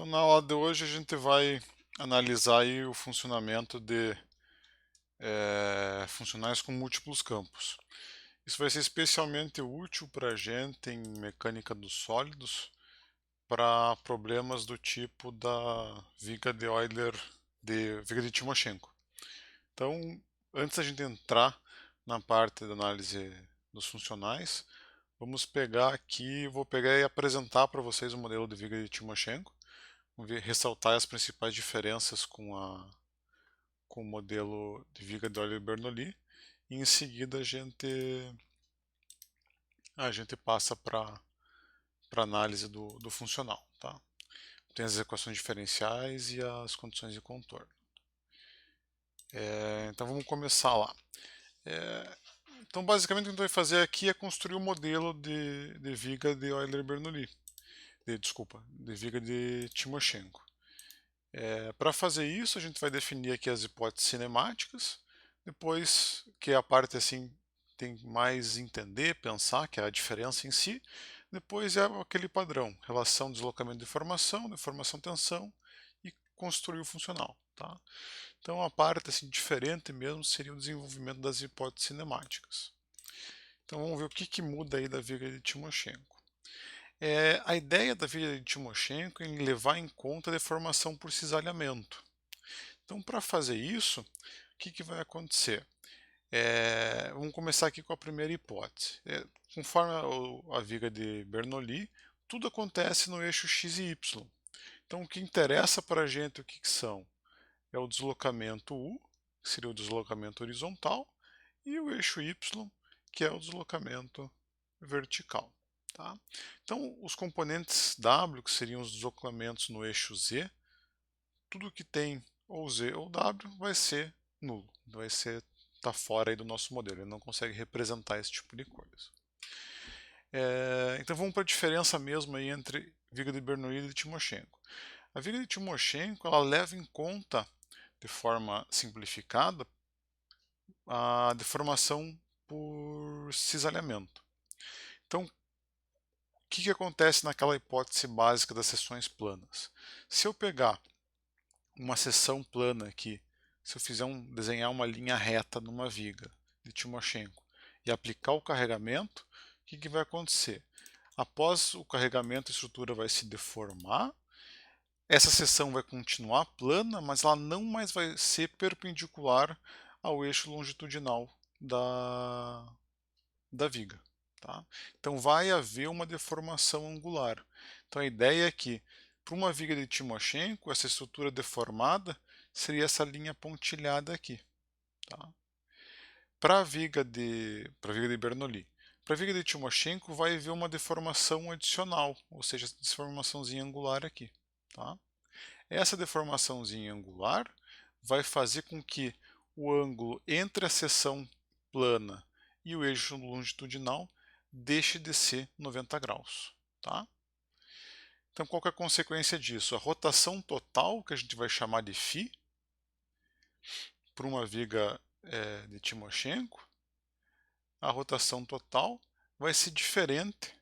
Então, na aula de hoje, a gente vai analisar aí o funcionamento de funcionais com múltiplos campos. Isso vai ser especialmente útil para a gente em mecânica dos sólidos, para problemas do tipo da viga de Euler, de viga de Timoshenko. Então, antes da gente entrar na parte da análise dos funcionais, vamos pegar aqui, vou pegar e apresentar para vocês o modelo de viga de Timoshenko. Vamos ressaltar as principais diferenças com o modelo de viga de Euler-Bernoulli e em seguida a gente passa para análise do funcional. Tá? Tem as equações diferenciais e as condições de contorno. Então vamos começar lá. Então basicamente o que a gente vai fazer aqui é construir o modelo de viga de Euler-Bernoulli, de viga de Timoshenko. Para fazer isso, a gente vai definir aqui as hipóteses cinemáticas, depois, que é a parte assim tem mais entender, pensar, que é a diferença em si, depois é aquele padrão, relação deslocamento deformação, tensão e construir o funcional. Tá? Então a parte assim, diferente mesmo seria o desenvolvimento das hipóteses cinemáticas. Então vamos ver o que muda aí da viga de Timoshenko. A ideia da viga de Timoshenko é em levar em conta a deformação por cisalhamento. Então, para fazer isso, o que vai acontecer? Vamos começar aqui com a primeira hipótese. Conforme a viga de Bernoulli, tudo acontece no eixo x e y. Então, o que interessa para a gente, o que são? É o deslocamento u, que seria o deslocamento horizontal, e o eixo y, que é o deslocamento vertical. Tá? Então, os componentes w, que seriam os deslocamentos no eixo z, tudo que tem ou z ou w vai ser nulo, tá fora aí do nosso modelo, ele não consegue representar esse tipo de coisa. Então vamos para a diferença mesmo aí entre viga de Bernoulli e de Timoshenko. A viga de Timoshenko ela leva em conta, de forma simplificada, a deformação por cisalhamento. Então, o que acontece naquela hipótese básica das seções planas? Se eu pegar uma seção plana aqui, se eu desenhar uma linha reta numa viga de Timoshenko e aplicar o carregamento, o que vai acontecer? Após o carregamento, a estrutura vai se deformar, essa seção vai continuar plana, mas ela não mais vai ser perpendicular ao eixo longitudinal da viga. Tá? Então vai haver uma deformação angular. Então a ideia é que, para uma viga de Timoshenko, essa estrutura deformada seria essa linha pontilhada aqui. Tá? Para a viga de Bernoulli, para a viga de Timoshenko vai haver uma deformação adicional, ou seja, essa deformaçãozinha angular aqui. Tá? Essa deformaçãozinha angular vai fazer com que o ângulo entre a seção plana e o eixo longitudinal deixe de ser 90 graus. Tá? Então, qual que é a consequência disso? A rotação total, que a gente vai chamar de φ, para uma viga de Timoshenko, a rotação total vai ser diferente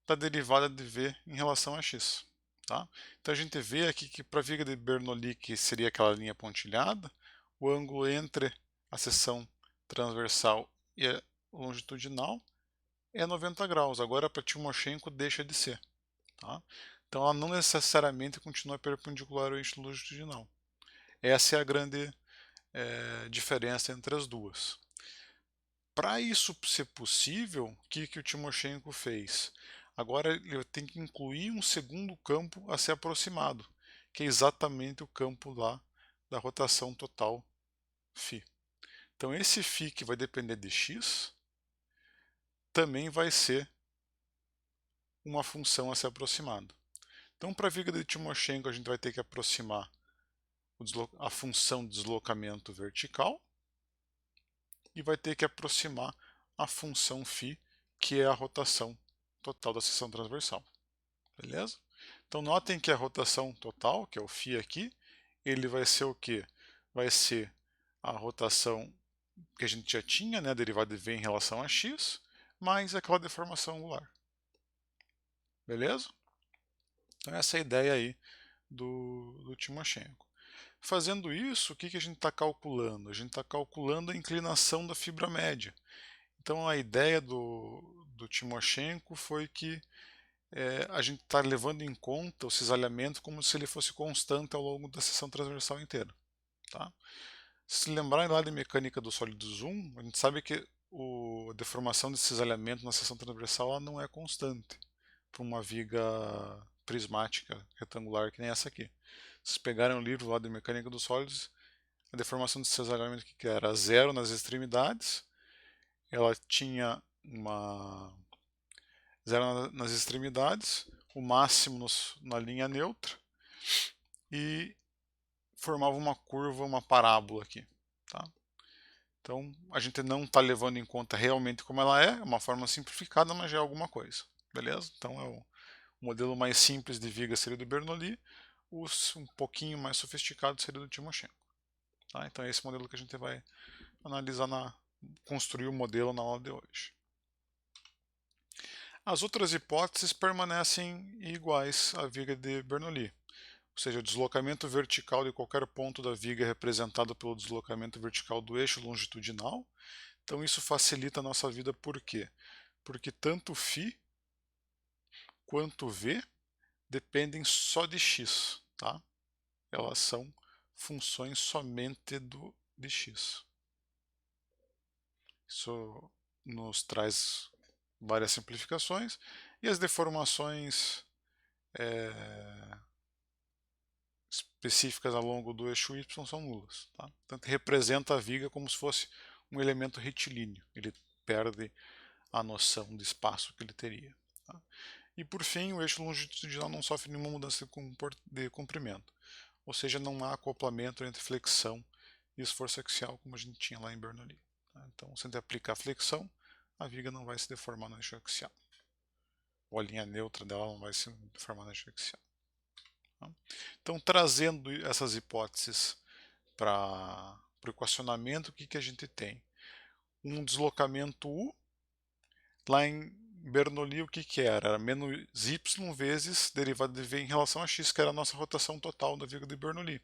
da derivada de v em relação a x. Tá? Então a gente vê aqui que para a viga de Bernoulli, que seria aquela linha pontilhada, o ângulo entre a seção transversal e a longitudinal é 90 graus. Agora para Timoshenko deixa de ser. Tá? Então ela não necessariamente continua perpendicular ao eixo longitudinal. Essa é a grande diferença entre as duas. Para isso ser possível, o que o Timoshenko fez? Agora ele tem que incluir um segundo campo a ser aproximado, que é exatamente o campo lá da rotação total φ. Então esse φ que vai depender de x também vai ser uma função a ser aproximada. Então para a viga de Timoshenko a gente vai ter que aproximar a função de deslocamento vertical e vai ter que aproximar a função φ, que é a rotação total da seção transversal. Beleza? Então notem que a rotação total, que é o φ aqui, ele vai ser o quê? Vai ser a rotação que a gente já tinha, né, a derivada de v em relação a x, mais aquela deformação angular. Beleza? Então essa é a ideia aí do Timoshenko. Fazendo isso, o que a gente está calculando? A gente está calculando a inclinação da fibra média. Então a ideia do Timoshenko foi que a gente está levando em conta o cisalhamento como se ele fosse constante ao longo da seção transversal inteira. Tá? Se lembrarem lá de mecânica dos sólidos 1, a gente sabe que a deformação de cisalhamento na seção transversal ela não é constante para uma viga prismática retangular que nem essa aqui. Se vocês pegarem o livro lá de mecânica dos sólidos, a deformação de cisalhamento que era zero nas extremidades, ela tinha zero nas extremidades, o máximo na linha neutra e formava uma curva, uma parábola aqui. Tá? Então a gente não está levando em conta realmente como ela é uma forma simplificada, mas já é alguma coisa. Beleza? Então o modelo mais simples de viga seria do Bernoulli, um pouquinho mais sofisticado seria do Timoshenko. Tá? Então é esse modelo que a gente vai analisar, construir o modelo na aula de hoje. As outras hipóteses permanecem iguais à viga de Bernoulli, ou seja, o deslocamento vertical de qualquer ponto da viga é representado pelo deslocamento vertical do eixo longitudinal. Então isso facilita a nossa vida por quê? Porque tanto φ quanto v dependem só de x, tá? Elas são funções somente de x. Isso nos traz várias simplificações e as deformações específicas ao longo do eixo y são nulas. Tá? Portanto, representa a viga como se fosse um elemento retilíneo. Ele perde a noção de espaço que ele teria. Tá? E por fim, o eixo longitudinal não sofre nenhuma mudança de comprimento. Ou seja, não há acoplamento entre flexão e esforço axial, como a gente tinha lá em Bernoulli. Tá? Então, se a gente aplicar flexão, a viga não vai se deformar no eixo axial. Ou a linha neutra dela não vai se deformar no eixo axial. Tá? Então, trazendo essas hipóteses para o equacionamento, o que a gente tem? Um deslocamento U, lá em Bernoulli o que era? Era menos y vezes derivada de v em relação a x, que era a nossa rotação total da viga de Bernoulli.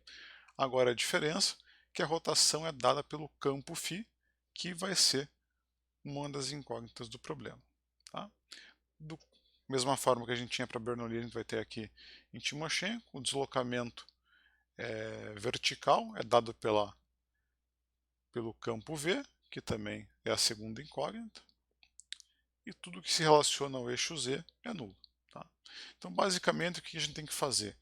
Agora a diferença é que a rotação é dada pelo campo φ, que vai ser uma das incógnitas do problema. Tá? Da mesma forma que a gente tinha para Bernoulli, a gente vai ter aqui em Timoshenko, o deslocamento vertical é dado pelo campo V, que também é a segunda incógnita, e tudo que se relaciona ao eixo Z é nulo. Tá? Então, basicamente, o que a gente tem que fazer?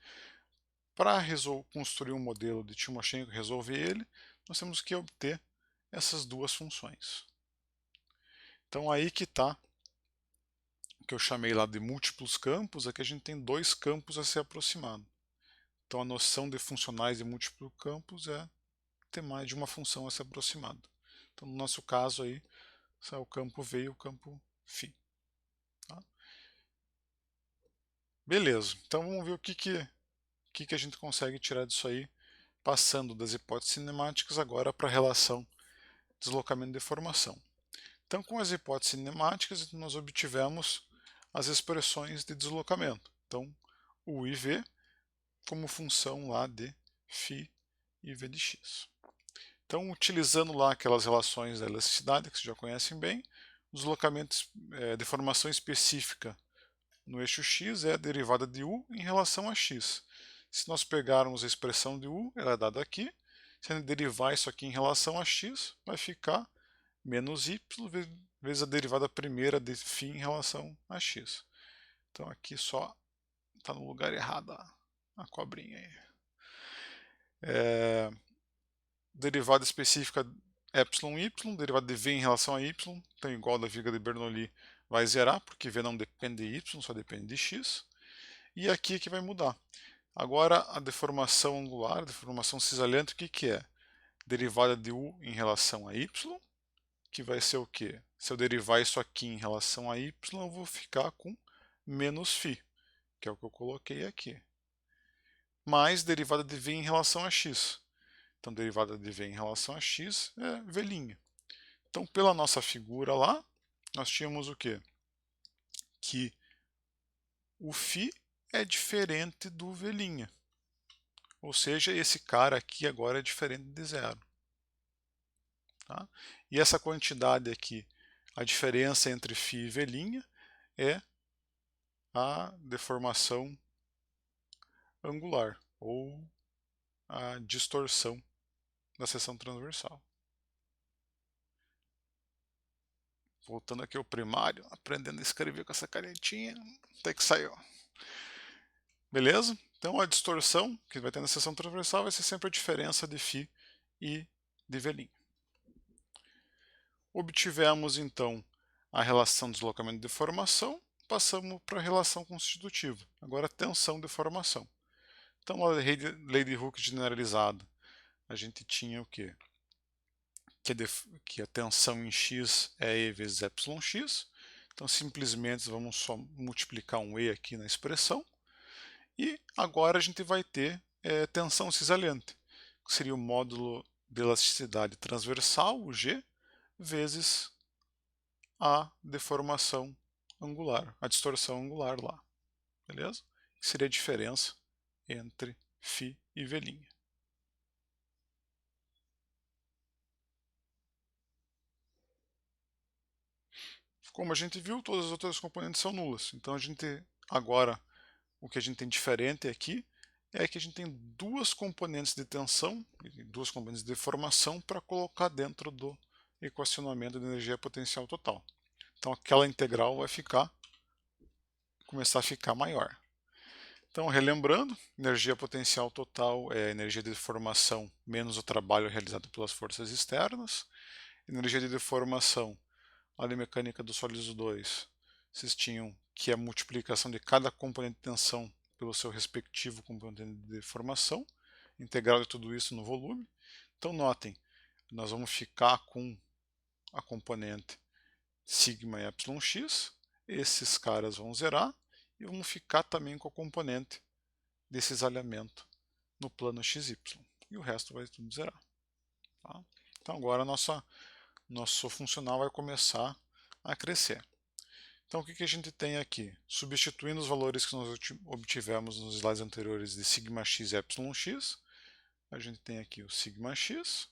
Para construir um modelo de Timoshenko e resolver ele, nós temos que obter essas duas funções. Então, aí que está o que eu chamei lá de múltiplos campos, é que a gente tem dois campos a ser aproximado. Então, a noção de funcionais de múltiplos campos é ter mais de uma função a ser aproximada. Então, no nosso caso aí, é o campo V e o campo φ. Tá? Beleza, então vamos ver o que a gente consegue tirar disso aí, passando das hipóteses cinemáticas agora para a relação deslocamento e deformação. Então, com as hipóteses cinemáticas, nós obtivemos as expressões de deslocamento. Então, U e V como função lá de φ e V de x. Então, utilizando lá aquelas relações da elasticidade que vocês já conhecem bem, o deslocamento, deformação específica no eixo x é a derivada de u em relação a x. Se nós pegarmos a expressão de u, ela é dada aqui. Se a gente derivar isso aqui em relação a x, vai ficar menos y vezes a derivada primeira de φ em relação a x. Então aqui só está no lugar errado a cobrinha aí. Derivada específica y, derivada de v em relação a y, então igual da viga de Bernoulli vai zerar, porque v não depende de y, só depende de x. E aqui que vai mudar. Agora a deformação angular, a deformação cisalhante, o que é? Derivada de u em relação a y, que vai ser o quê? Se eu derivar isso aqui em relação a y, eu vou ficar com menos φ, que é o que eu coloquei aqui. Mais derivada de v em relação a x. Então, derivada de v em relação a x é v'. Então, pela nossa figura lá, nós tínhamos o quê? Que o φ é diferente do V'. Ou seja, esse cara aqui agora é diferente de zero. Tá? E essa quantidade aqui, a diferença entre φ e V' é a deformação angular, ou a distorção da seção transversal. Voltando aqui ao primário, aprendendo a escrever com essa canetinha, até que saiu. Beleza? Então a distorção que vai ter na seção transversal vai ser sempre a diferença de φ e de V'. Obtivemos então a relação de deslocamento e deformação, passamos para a relação constitutiva. Agora tensão e deformação. Então a lei de Hooke generalizada, a gente tinha o quê? Que a tensão em x é E vezes εx. Então simplesmente vamos só multiplicar um E aqui na expressão. E agora a gente vai ter tensão cisalhante, que seria o módulo de elasticidade transversal, o G, vezes a deformação angular, a distorção angular lá. Beleza? Que seria a diferença entre φ e V'. Como a gente viu, todas as outras componentes são nulas. Então a gente agora o que a gente tem diferente aqui é que a gente tem duas componentes de tensão e duas componentes de deformação para colocar dentro do equacionamento de energia potencial total. Então aquela integral vai começar a ficar maior. Então, relembrando, energia potencial total é a energia de deformação menos o trabalho realizado pelas forças externas. Energia de deformação, a de mecânica dos sólidos 2, vocês tinham que é a multiplicação de cada componente de tensão pelo seu respectivo componente de deformação, integral de tudo isso no volume. Então, notem, nós vamos ficar com a componente sigma e εx, esses caras vão zerar, e vamos ficar também com a componente de cisalhamento no plano XY. E o resto vai tudo zerar. Tá? Então agora nosso funcional vai começar a crescer. Então o que a gente tem aqui? Substituindo os valores que nós obtivemos nos slides anteriores de σx e εx, a gente tem aqui o σx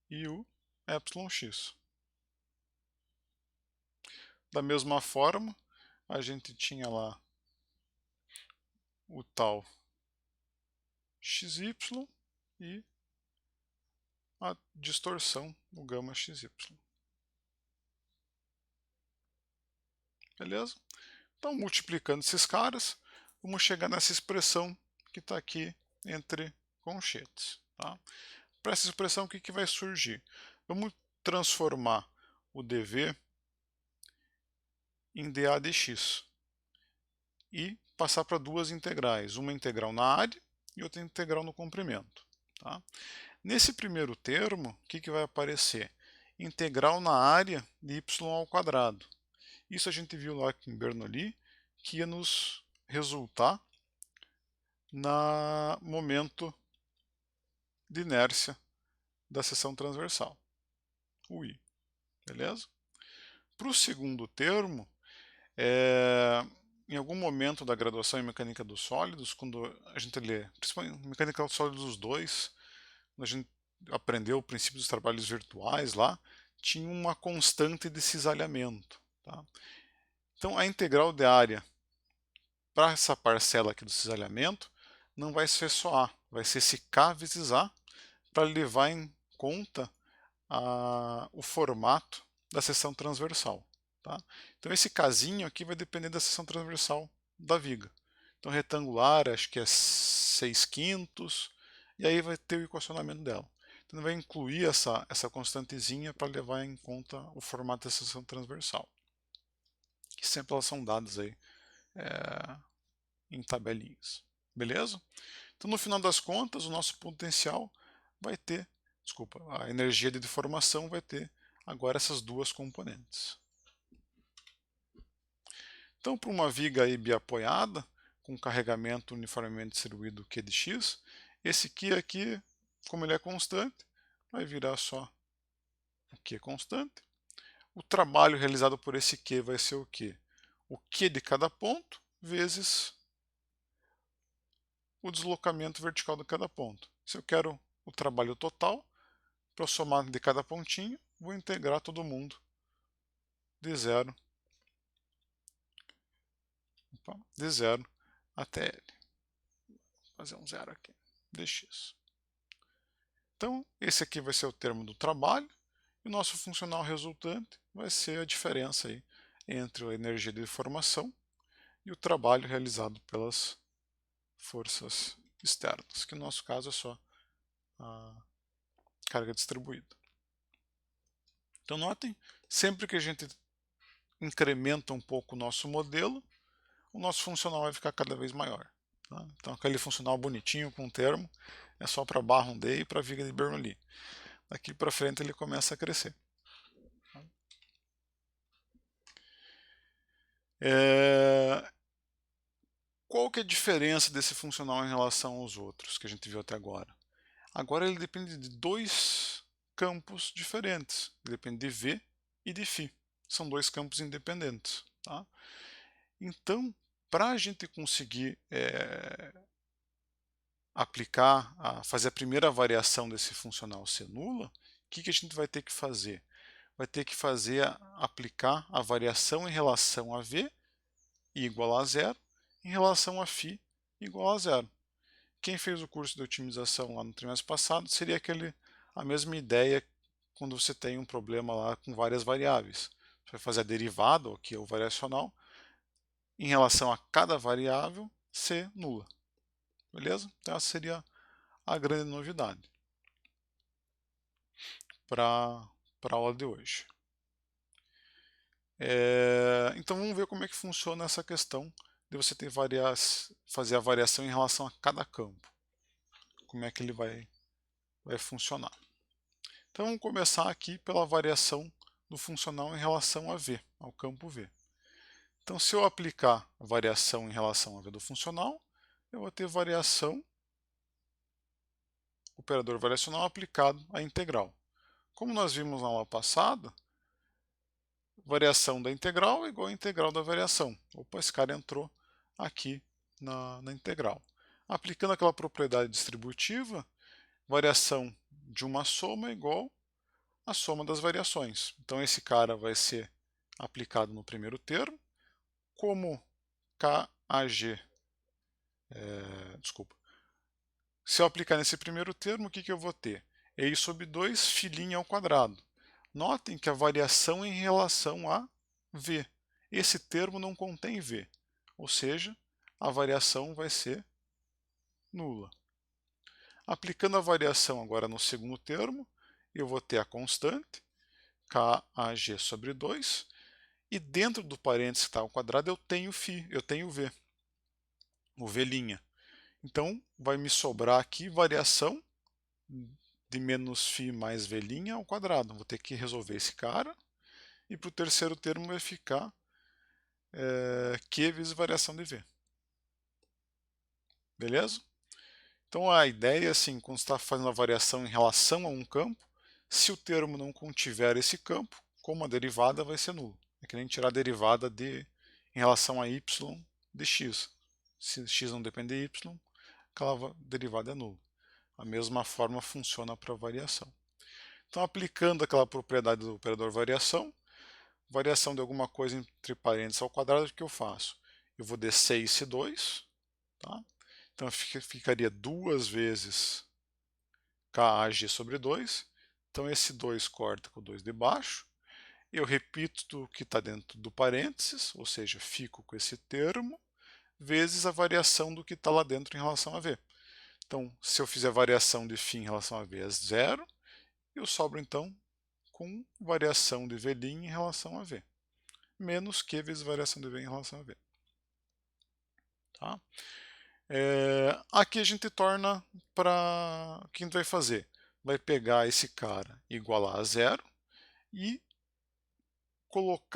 e o εx. Da mesma forma, a gente tinha lá o tal xy e a distorção no gama xy. Beleza? Então, multiplicando esses caras, vamos chegar nessa expressão que está aqui entre conchetes. Tá? Para essa expressão, o que vai surgir? Vamos transformar o dv em dA dx e passar para duas integrais, uma integral na área e outra integral no comprimento. Tá? Nesse primeiro termo, o que vai aparecer? Integral na área de y ao quadrado. Isso a gente viu lá em Bernoulli, que ia nos resultar no momento de inércia da seção transversal, o I. Beleza? Para o segundo termo, em algum momento da graduação em mecânica dos sólidos, quando a gente lê, principalmente mecânica dos sólidos 2, quando a gente aprendeu o princípio dos trabalhos virtuais lá, tinha uma constante de cisalhamento. Tá? Então a integral de área para essa parcela aqui do cisalhamento não vai ser só A, vai ser esse K vezes A para levar em conta o formato da seção transversal. Tá? Então esse casinho aqui vai depender da seção transversal da viga. Então retangular acho que é 6/5, e aí vai ter o equacionamento dela. Então vai incluir essa constantezinha para levar em conta o formato da seção transversal. Que sempre elas são dadas aí em tabelinhas. Beleza? Então no final das contas o nosso potencial vai ter, a energia de deformação vai ter agora essas duas componentes. Então, para uma viga aí biapoiada, com carregamento uniformemente distribuído Q de x, esse Q aqui, como ele é constante, vai virar só o Q constante. O trabalho realizado por esse Q vai ser o quê? o Q de cada ponto vezes o deslocamento vertical de cada ponto. Se eu quero o trabalho total, para somar de cada pontinho, vou integrar todo mundo de zero, de zero até L. Vou fazer um zero aqui, dx. Então, esse aqui vai ser o termo do trabalho, e o nosso funcional resultante vai ser a diferença aí entre a energia de deformação e o trabalho realizado pelas forças externas, que no nosso caso é só a carga distribuída. Então notem, sempre que a gente incrementa um pouco o nosso modelo, o nosso funcional vai ficar cada vez maior. Tá? Então aquele funcional bonitinho com termo é só para barra 1D e para viga de Bernoulli. Daqui para frente ele começa a crescer. Qual que é a diferença desse funcional em relação aos outros que a gente viu até agora? Agora ele depende de dois campos diferentes. Ele depende de V e de φ. São dois campos independentes. Tá? Então, para a gente conseguir fazer a primeira variação desse funcional ser nula, o que a gente vai ter que fazer? Vai ter que aplicar a variação em relação a V igual a zero, em relação a φ igual a zero. Quem fez o curso de otimização lá no trimestre passado seria a mesma ideia quando você tem um problema lá com várias variáveis. Você vai fazer a derivada, que é o variacional, em relação a cada variável ser nula. Beleza? Então essa seria a grande novidade para a aula de hoje. Então vamos ver como é que funciona essa questão de você fazer a variação em relação a cada campo. Como é que ele vai funcionar. Então vamos começar aqui pela variação do funcional em relação a V, ao campo V. Então se eu aplicar a variação em relação a V do funcional, eu vou ter variação, operador variacional aplicado à integral. Como nós vimos na aula passada, variação da integral é igual à integral da variação. Opa, esse cara entrou aqui na integral. Aplicando aquela propriedade distributiva, variação de uma soma é igual à soma das variações. Então esse cara vai ser aplicado no primeiro termo, como KAG, se eu aplicar nesse primeiro termo, o que eu vou ter? E sobre 2 φ ao quadrado. Notem que a variação em relação a V. Esse termo não contém V, ou seja, a variação vai ser nula. Aplicando a variação agora no segundo termo, eu vou ter a constante, KAG sobre 2, e dentro do parênteses que está ao quadrado eu tenho φ, eu tenho V, o V'. Então vai me sobrar aqui variação de menos φ mais V' ao quadrado. Vou ter que resolver esse cara, e para o terceiro termo vai ficar Q vezes variação de V. Beleza? Então a ideia é assim, quando você está fazendo a variação em relação a um campo, se o termo não contiver esse campo, como a derivada vai ser nulo. É que nem tirar a derivada em relação a y de x. Se x não depende de y, aquela derivada é nula. A mesma forma funciona para a variação. Então, aplicando aquela propriedade do operador variação de alguma coisa entre parênteses ao quadrado, o que eu faço? Eu vou descer esse 2, tá? Então ficaria 2 vezes KAG sobre 2. Então esse 2 corta com o 2 de baixo. Eu repito o que está dentro do parênteses, ou seja, fico com esse termo, vezes a variação do que está lá dentro em relação a V. Então, se eu fizer variação de φ em relação a V é 0, eu sobro então com variação de V' em relação a V, menos Q vezes variação de V em relação a V. Tá? Aqui a gente torna para... O que a gente vai fazer? Vai pegar esse cara igualar a 0 e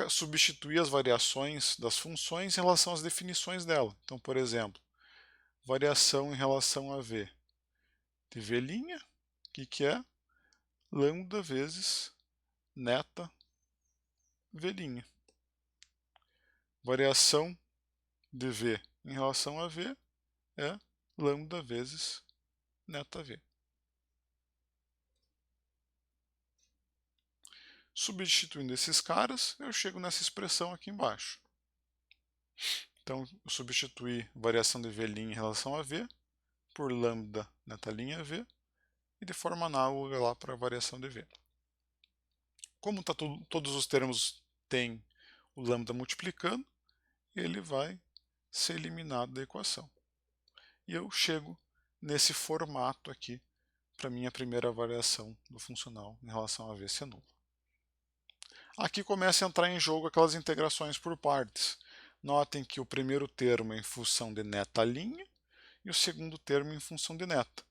substituir as variações das funções em relação às definições dela. Então, por exemplo, variação em relação a V de V', que é lambda vezes neta V'. variação de V em relação a V é lambda vezes neta-V. Substituindo esses caras, eu chego nessa expressão aqui embaixo. Então, eu substituí variação de V' em relação a V por lambda neta' V e de forma análoga lá para a variação de V. Como todos os termos têm o lambda multiplicando, ele vai ser eliminado da equação. E eu chego nesse formato aqui para a minha primeira variação do funcional em relação a V ser nula. Aqui começa a entrar em jogo aquelas integrações por partes. Notem que o primeiro termo é em função de neta' e o segundo termo em função de neta.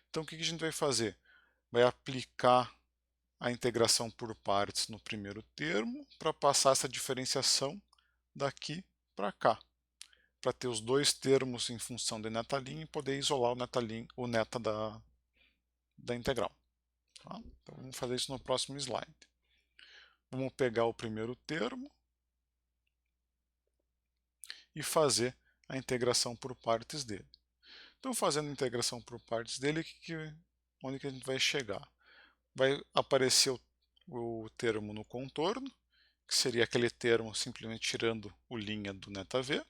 Então o que a gente vai fazer? Vai aplicar a integração por partes no primeiro termo para passar essa diferenciação daqui para cá, para ter os dois termos em função de neta' e poder isolar o neta da integral. Tá? Então vamos fazer isso no próximo slide. Vamos pegar o primeiro termo e fazer a integração por partes dele. Então, fazendo a integração por partes dele, onde que a gente vai chegar? Vai aparecer o termo no contorno, que seria aquele termo simplesmente tirando o linha do neta-v,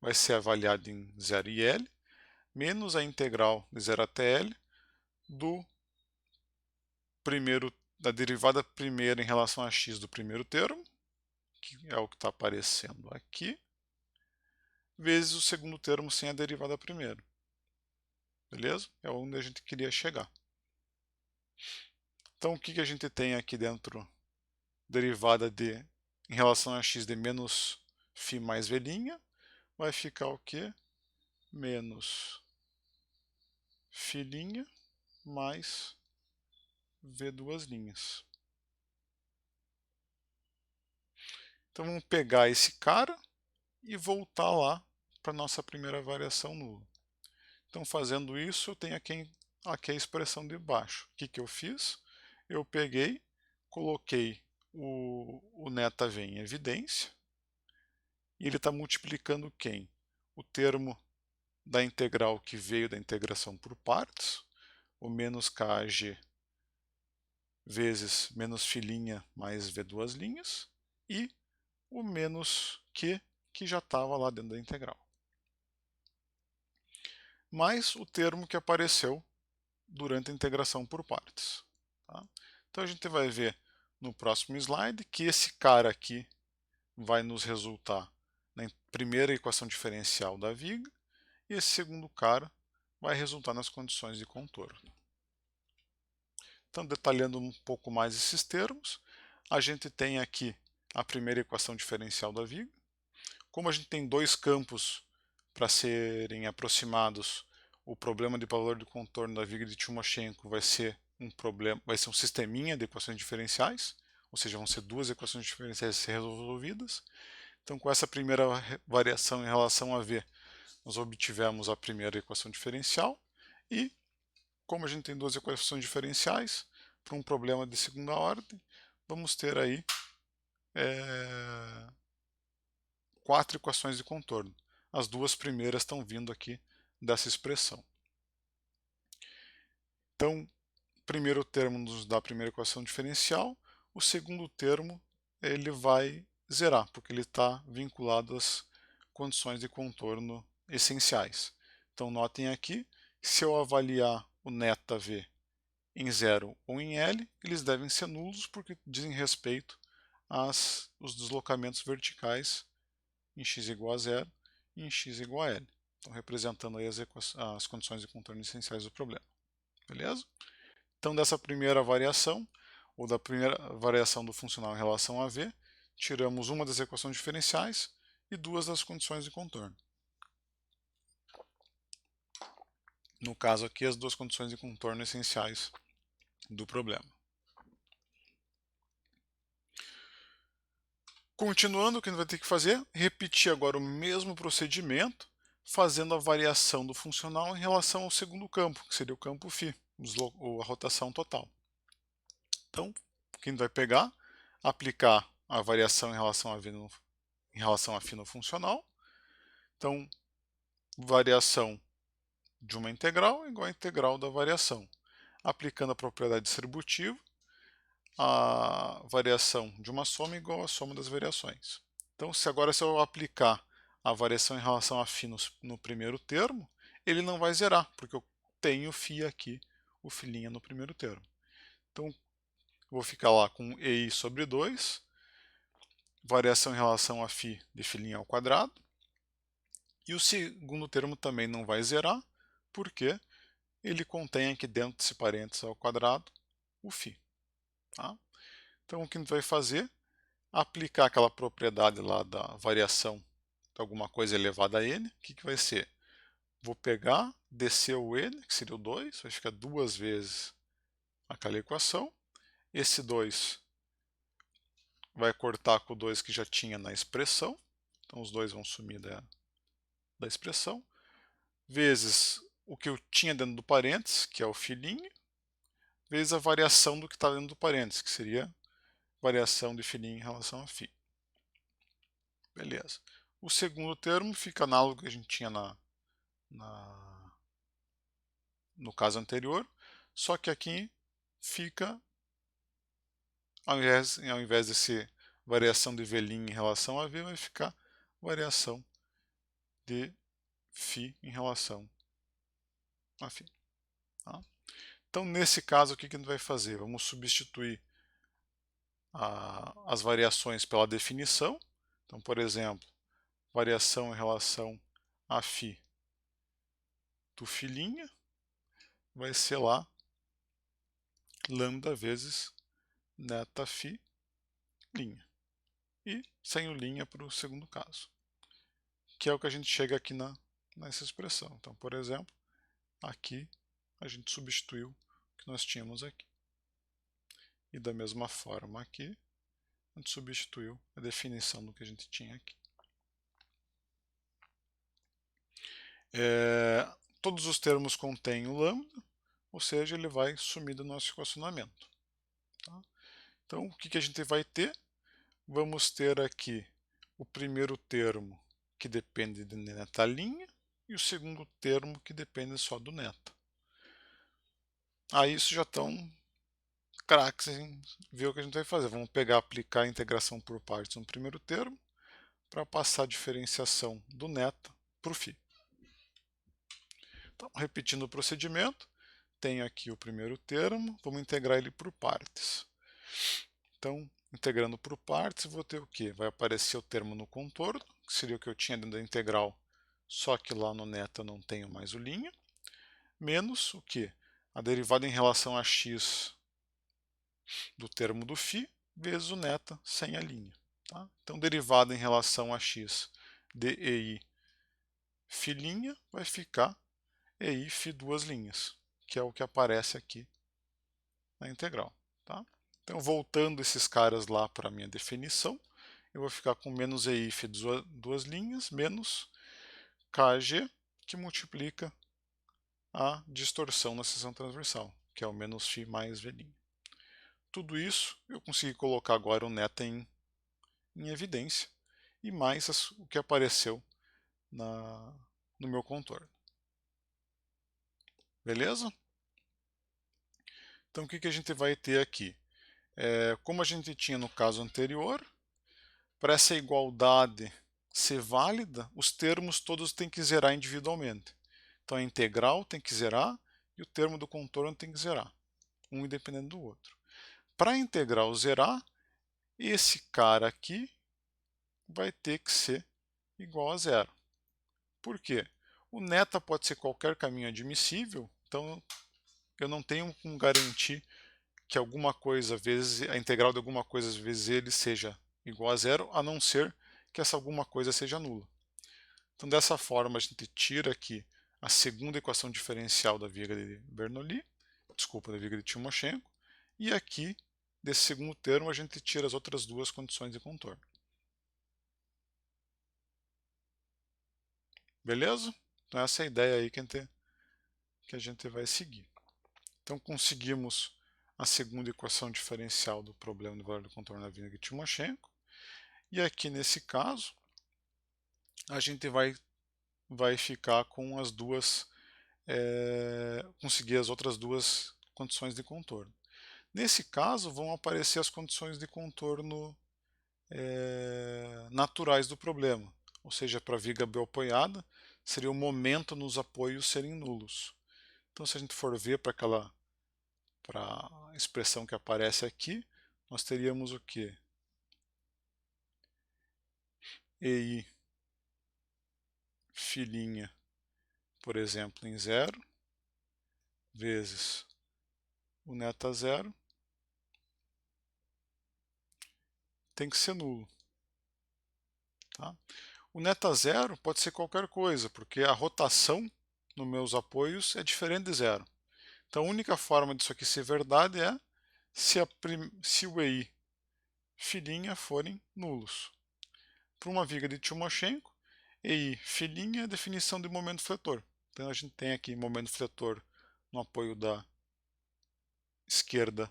vai ser avaliado em 0 e L, menos a integral de 0 até L da derivada primeira em relação a x do primeiro termo, que é o que está aparecendo aqui, vezes o segundo termo sem a derivada primeira. Beleza? É onde a gente queria chegar. Então, o que a gente tem aqui dentro? Derivada em relação a x de menos φ mais v', vai ficar o quê? Menos φ' mais v'. Então, vamos pegar esse cara e voltar lá para a nossa primeira variação nula. Então, fazendo isso, eu tenho aqui a expressão de baixo. O que eu fiz? Eu peguei, coloquei o neta-v em evidência, e ele está multiplicando quem? O termo da integral que veio da integração por partes, o menos kg vezes menos φ' mais v', e o menos q, que já estava lá dentro da integral. Mais o termo que apareceu durante a integração por partes. Tá? Então a gente vai ver no próximo slide que esse cara aqui vai nos resultar na primeira equação diferencial da viga, e esse segundo cara vai resultar nas condições de contorno. Então, detalhando um pouco mais esses termos, a gente tem aqui a primeira equação diferencial da viga. Como a gente tem dois campos para serem aproximados, o problema de valor de contorno da viga de Timoshenko vai ser um sisteminha de equações diferenciais, ou seja, vão ser duas equações diferenciais a ser resolvidas. Então, com essa primeira variação em relação a V, nós obtivemos a primeira equação diferencial e, como a gente tem duas equações diferenciais, para um problema de segunda ordem, vamos ter aí 4 equações de contorno. As duas primeiras estão vindo aqui dessa expressão. Então, o primeiro termo nos dá a primeira equação diferencial, o segundo termo ele vai zerar, porque ele está vinculado às condições de contorno essenciais. Então, notem aqui, se eu avaliar o neta-v em 0 ou em L, eles devem ser nulos porque dizem respeito aos deslocamentos verticais em x igual a 0 e em x igual a L. Então, representando aí as condições de contorno essenciais do problema. Beleza? Então, dessa primeira variação, ou da primeira variação do funcional em relação a V, tiramos uma das equações diferenciais e duas das condições de contorno. No caso aqui, as duas condições de contorno essenciais do problema. Continuando, o que a gente vai ter que fazer? Repetir agora o mesmo procedimento, fazendo a variação do funcional em relação ao segundo campo, que seria o campo φ, a rotação total. Então, o que a gente vai pegar? Aplicar a variação em relação a V em relação a φ no funcional. Então, variação de uma integral é igual à integral da variação. Aplicando a propriedade distributiva, a variação de uma soma é igual à soma das variações. Então, se eu aplicar a variação em relação a φ no primeiro termo, ele não vai zerar, porque eu tenho φ aqui, o φ' no primeiro termo. Então, eu vou ficar lá com EI sobre 2, variação em relação a φ de φ' ao quadrado, e o segundo termo também não vai zerar, porque ele contém aqui dentro desse parênteses ao quadrado o φ. Tá? Então, o que a gente vai fazer? Aplicar aquela propriedade lá da variação de alguma coisa elevada a n. O que vai ser? Vou pegar, descer o n, que seria o 2, vai ficar 2 vezes aquela equação. Esse 2 vai cortar com o 2 que já tinha na expressão, então os dois vão sumir da expressão, vezes o que eu tinha dentro do parênteses, que é o φ', vezes a variação do que está dentro do parênteses, que seria variação de φ' em relação a φ. Beleza. O segundo termo fica análogo ao que a gente tinha no caso anterior, só que aqui fica, ao invés de ser variação de V' em relação a V, vai ficar variação de φ em relação a φ. Tá? Então, nesse caso, o que a gente vai fazer? Vamos substituir as variações pela definição. Então, por exemplo, variação em relação a φ do φ' vai ser lá lambda vezes neta φ', e sem o linha para o segundo caso, que é o que a gente chega aqui nessa expressão. Então, por exemplo, aqui a gente substituiu o que nós tínhamos aqui. E da mesma forma aqui, a gente substituiu a definição do que a gente tinha aqui. Todos os termos contêm o lambda, ou seja, ele vai sumir do nosso equacionamento. Tá? Então, o que a gente vai ter? Vamos ter aqui o primeiro termo que depende de neta linha e o segundo termo que depende só do neta. Aí isso já estão craques em ver o que a gente vai fazer. Vamos pegar, aplicar a integração por partes no primeiro termo para passar a diferenciação do neta para o φ. Então, repetindo o procedimento, tenho aqui o primeiro termo, vamos integrar ele por partes. Então, integrando por partes, vou ter o quê? Vai aparecer o termo no contorno, que seria o que eu tinha dentro da integral, só que lá no neta eu não tenho mais o linha, menos o quê? A derivada em relação a x do termo do φ, vezes o neta sem a linha. Tá? Então, derivada em relação a x de EI φ' vai ficar EI φ duas linhas, que é o que aparece aqui na integral. Tá? Então, voltando esses caras lá para a minha definição, eu vou ficar com menos EI φ duas linhas, menos KG, que multiplica a distorção na seção transversal, que é o menos φ mais V'. Tudo isso eu consegui colocar agora o neta em evidência, e mais o que apareceu no meu contorno. Beleza? Então, o que a gente vai ter aqui? Como a gente tinha no caso anterior, para essa igualdade ser válida, os termos todos têm que zerar individualmente. Então, a integral tem que zerar e o termo do contorno tem que zerar, um independente do outro. Para a integral zerar, esse cara aqui vai ter que ser igual a zero. Por quê? O neta pode ser qualquer caminho admissível, então eu não tenho como garantir que alguma coisa vezes a integral de alguma coisa vezes ele seja igual a zero, a não ser que essa alguma coisa seja nula. Então, dessa forma, a gente tira aqui a segunda equação diferencial da viga de Bernoulli, da viga de Timoshenko, e aqui, desse segundo termo, a gente tira as outras duas condições de contorno. Beleza? Então, essa é a ideia aí que a gente vai seguir. Então, conseguimos a segunda equação diferencial do problema do valor do contorno da viga de Timoshenko. E aqui, nesse caso, a gente vai ficar com as duas, conseguir as outras duas condições de contorno. Nesse caso, vão aparecer as condições de contorno naturais do problema, ou seja, para a viga bioapoiada, seria o momento nos apoios serem nulos. Então, se a gente for ver para a expressão que aparece aqui, nós teríamos o que? EI filhinha, por exemplo, em 0, vezes o neta 0, tem que ser nulo. Tá? O neta 0 pode ser qualquer coisa, porque a rotação nos meus apoios é diferente de 0. Então a única forma disso aqui ser verdade é se o EI filhinha forem nulos. Para uma viga de Timoshenko, EI filhinha é a definição de momento fletor. Então a gente tem aqui momento fletor no apoio da esquerda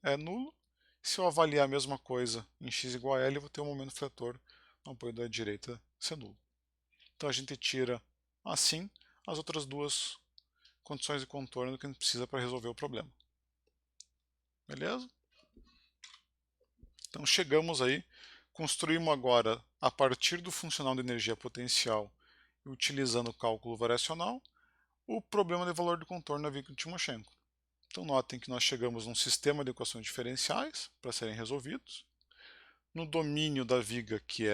é nulo. Se eu avaliar a mesma coisa em x igual a L, eu vou ter um momento fletor no apoio da direita ser nulo. Então a gente tira assim as outras duas condições de contorno que a gente precisa para resolver o problema. Beleza? Então chegamos aí, construímos agora, a partir do funcional de energia potencial e utilizando o cálculo variacional, o problema de valor de contorno da viga de Timoshenko. Então notem que nós chegamos num sistema de equações diferenciais para serem resolvidos, no domínio da viga que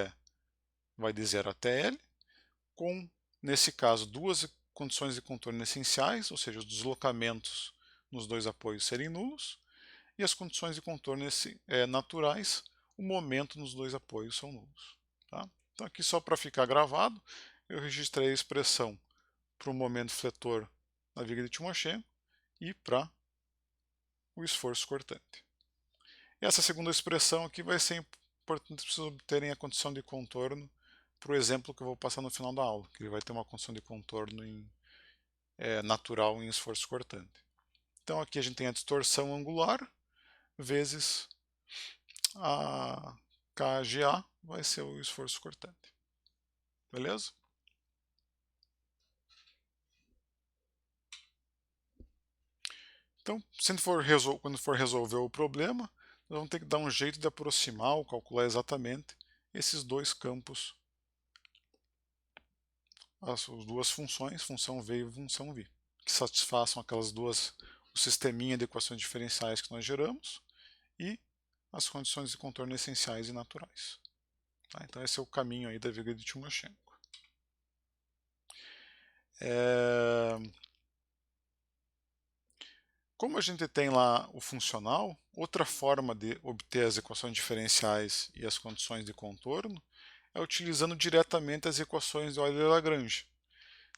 vai de 0 até L, com, nesse caso, duas condições de contorno essenciais, ou seja, os deslocamentos nos dois apoios serem nulos, e as condições de contorno naturais, o momento nos dois apoios são nulos. Tá? Então aqui só para ficar gravado, eu registrei a expressão para o momento fletor na viga de Timoshenko e para o esforço cortante. Essa segunda expressão aqui vai ser importante para vocês obterem a condição de contorno para o exemplo que eu vou passar no final da aula, que ele vai ter uma condição de contorno natural em esforço cortante. Então aqui a gente tem a distorção angular vezes a KGA vai ser o esforço cortante. Beleza? Então, quando for resolver o problema, nós vamos ter que dar um jeito de aproximar ou calcular exatamente esses dois campos, as duas funções, função V e função V, que satisfaçam aquelas duas, o sisteminha de equações diferenciais que nós geramos e as condições de contorno essenciais e naturais. Tá? Então esse é o caminho aí da viga de Timoshenko. Como a gente tem lá o funcional, outra forma de obter as equações diferenciais e as condições de contorno é utilizando diretamente as equações de Euler-Lagrange.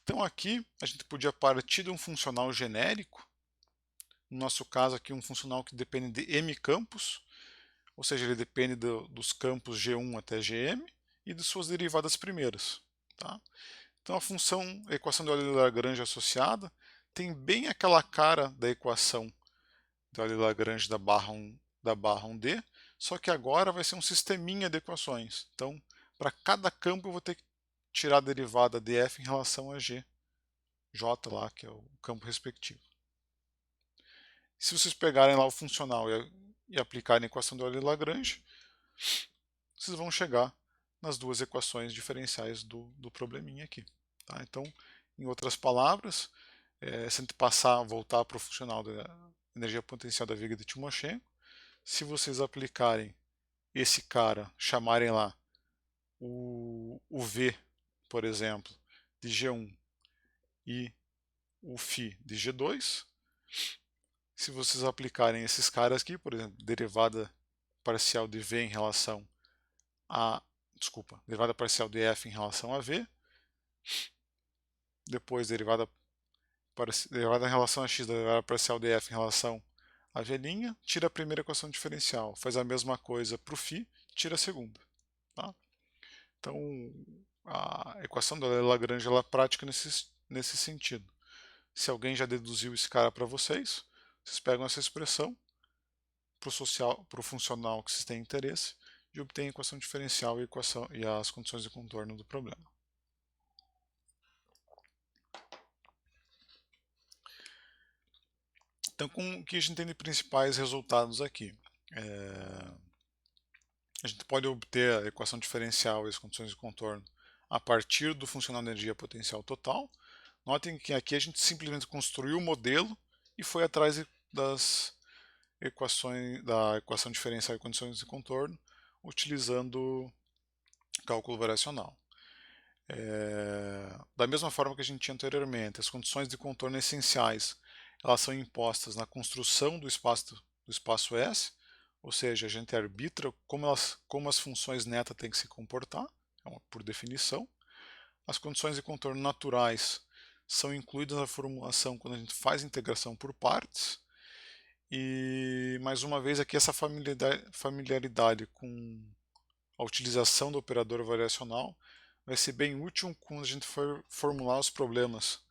Então aqui a gente podia partir de um funcional genérico, no nosso caso aqui um funcional que depende de m campos, ou seja, ele depende dos campos G1 até Gm e de suas derivadas primeiras. Tá? Então a equação de Euler-Lagrange associada tem bem aquela cara da equação de Euler-Lagrange da barra 1D, só que agora vai ser um sisteminha de equações. Então, para cada campo eu vou ter que tirar a derivada de f em relação a g, j lá, que é o campo respectivo. Se vocês pegarem lá o funcional e aplicarem a equação de Euler-Lagrange, vocês vão chegar nas duas equações diferenciais do probleminha aqui. Tá? Então, em outras palavras, se a gente voltar para o funcional da energia potencial da viga de Timoshenko, se vocês aplicarem esse cara, chamarem lá o V, por exemplo, de G1 e o φ de G2, se vocês aplicarem esses caras aqui, por exemplo, derivada parcial de V em relação derivada parcial de F em relação a V, depois derivada em relação a x, derivada parcial de F em relação a V', tira a primeira equação diferencial, faz a mesma coisa para o φ, tira a segunda. Tá? Então, a equação da Lagrange é prática nesse sentido. Se alguém já deduziu esse cara para vocês pegam essa expressão para o funcional que vocês têm interesse e obtêm a equação diferencial e as condições de contorno do problema. Então, com o que a gente tem de principais resultados aqui? A gente pode obter a equação diferencial e as condições de contorno a partir do funcional de energia potencial total. Notem que aqui a gente simplesmente construiu o modelo e foi atrás das equações, da equação diferencial e condições de contorno, utilizando cálculo variacional. Da mesma forma que a gente tinha anteriormente, as condições de contorno essenciais, elas são impostas na construção do espaço S, ou seja, a gente arbitra como as funções neta têm que se comportar, por definição. As condições de contorno naturais são incluídas na formulação quando a gente faz integração por partes. E, mais uma vez, aqui essa familiaridade com a utilização do operador variacional vai ser bem útil quando a gente for formular os problemas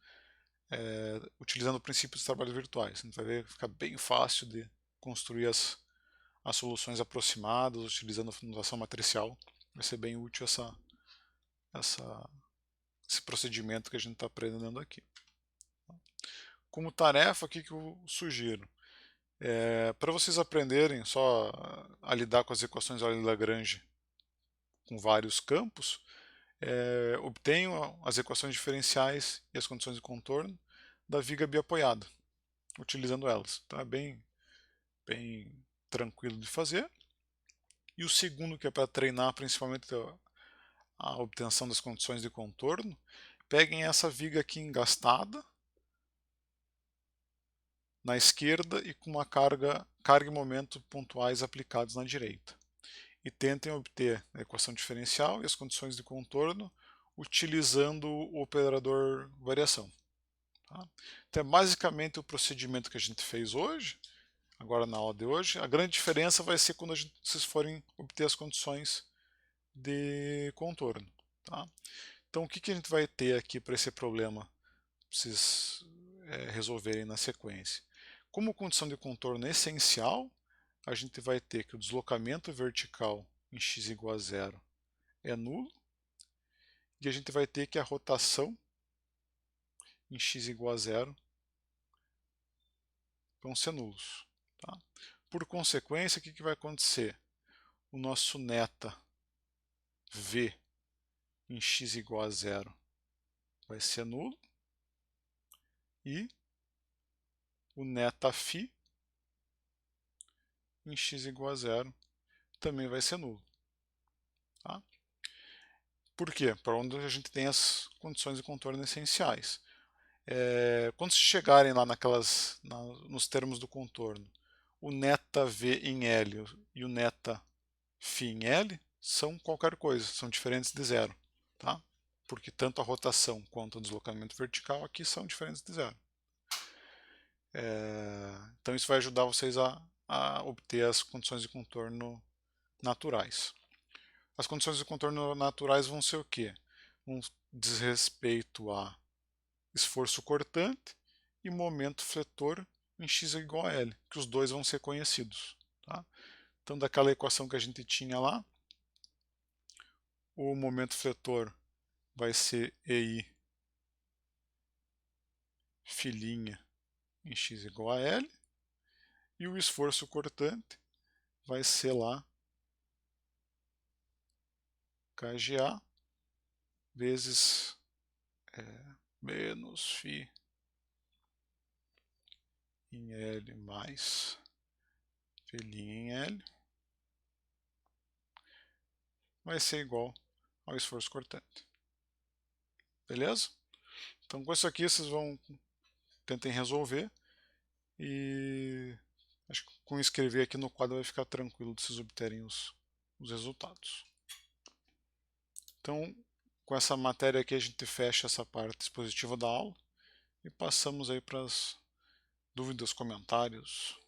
utilizando o princípio dos trabalhos virtuais. A gente vai ver que fica bem fácil de construir as soluções aproximadas, utilizando a notação matricial. Vai ser bem útil esse procedimento que a gente está aprendendo aqui. Como tarefa, o que eu sugiro? Para vocês aprenderem só a lidar com as equações de Euler-Lagrange com vários campos, obtenham as equações diferenciais e as condições de contorno da viga biapoiada, utilizando elas. Então é bem tranquilo de fazer. E o segundo, que é para treinar principalmente a obtenção das condições de contorno, peguem essa viga aqui engastada na esquerda e com uma carga e momento pontuais aplicados na direita. E tentem obter a equação diferencial e as condições de contorno utilizando o operador variação. Tá? Então é basicamente o procedimento que a gente fez hoje, agora na aula de hoje. A grande diferença vai ser quando vocês forem obter as condições de contorno. Tá? Então o que a gente vai ter aqui para esse problema, para vocês resolverem na sequência? Como condição de contorno essencial, a gente vai ter que o deslocamento vertical em x igual a zero é nulo, e a gente vai ter que a rotação em x igual a zero vão ser nulos. Tá? Por consequência, o que vai acontecer? O nosso neta v em x igual a zero vai ser nulo, e o neta φ em x igual a zero também vai ser nulo. Tá? Por quê? Para onde a gente tem as condições de contorno essenciais. Quando vocês chegarem lá nos termos do contorno, o neta v em L e o neta φ em L são qualquer coisa, são diferentes de zero. Tá? Porque tanto a rotação quanto o deslocamento vertical aqui são diferentes de zero. Então isso vai ajudar vocês a obter as condições de contorno naturais. As condições de contorno naturais vão ser o quê? Um desrespeito a esforço cortante e momento fletor em x igual a L, que os dois vão ser conhecidos. Tá? Então, daquela equação que a gente tinha lá, o momento fletor vai ser EI φ' em x igual a L, e o esforço cortante vai ser lá KGA vezes menos φ em L mais φ' em L, vai ser igual ao esforço cortante. Beleza? Então com isso aqui vocês tentem resolver, e acho que com escrever aqui no quadro vai ficar tranquilo de vocês obterem os resultados. Então, com essa matéria aqui a gente fecha essa parte expositiva da aula e passamos aí para as dúvidas, comentários.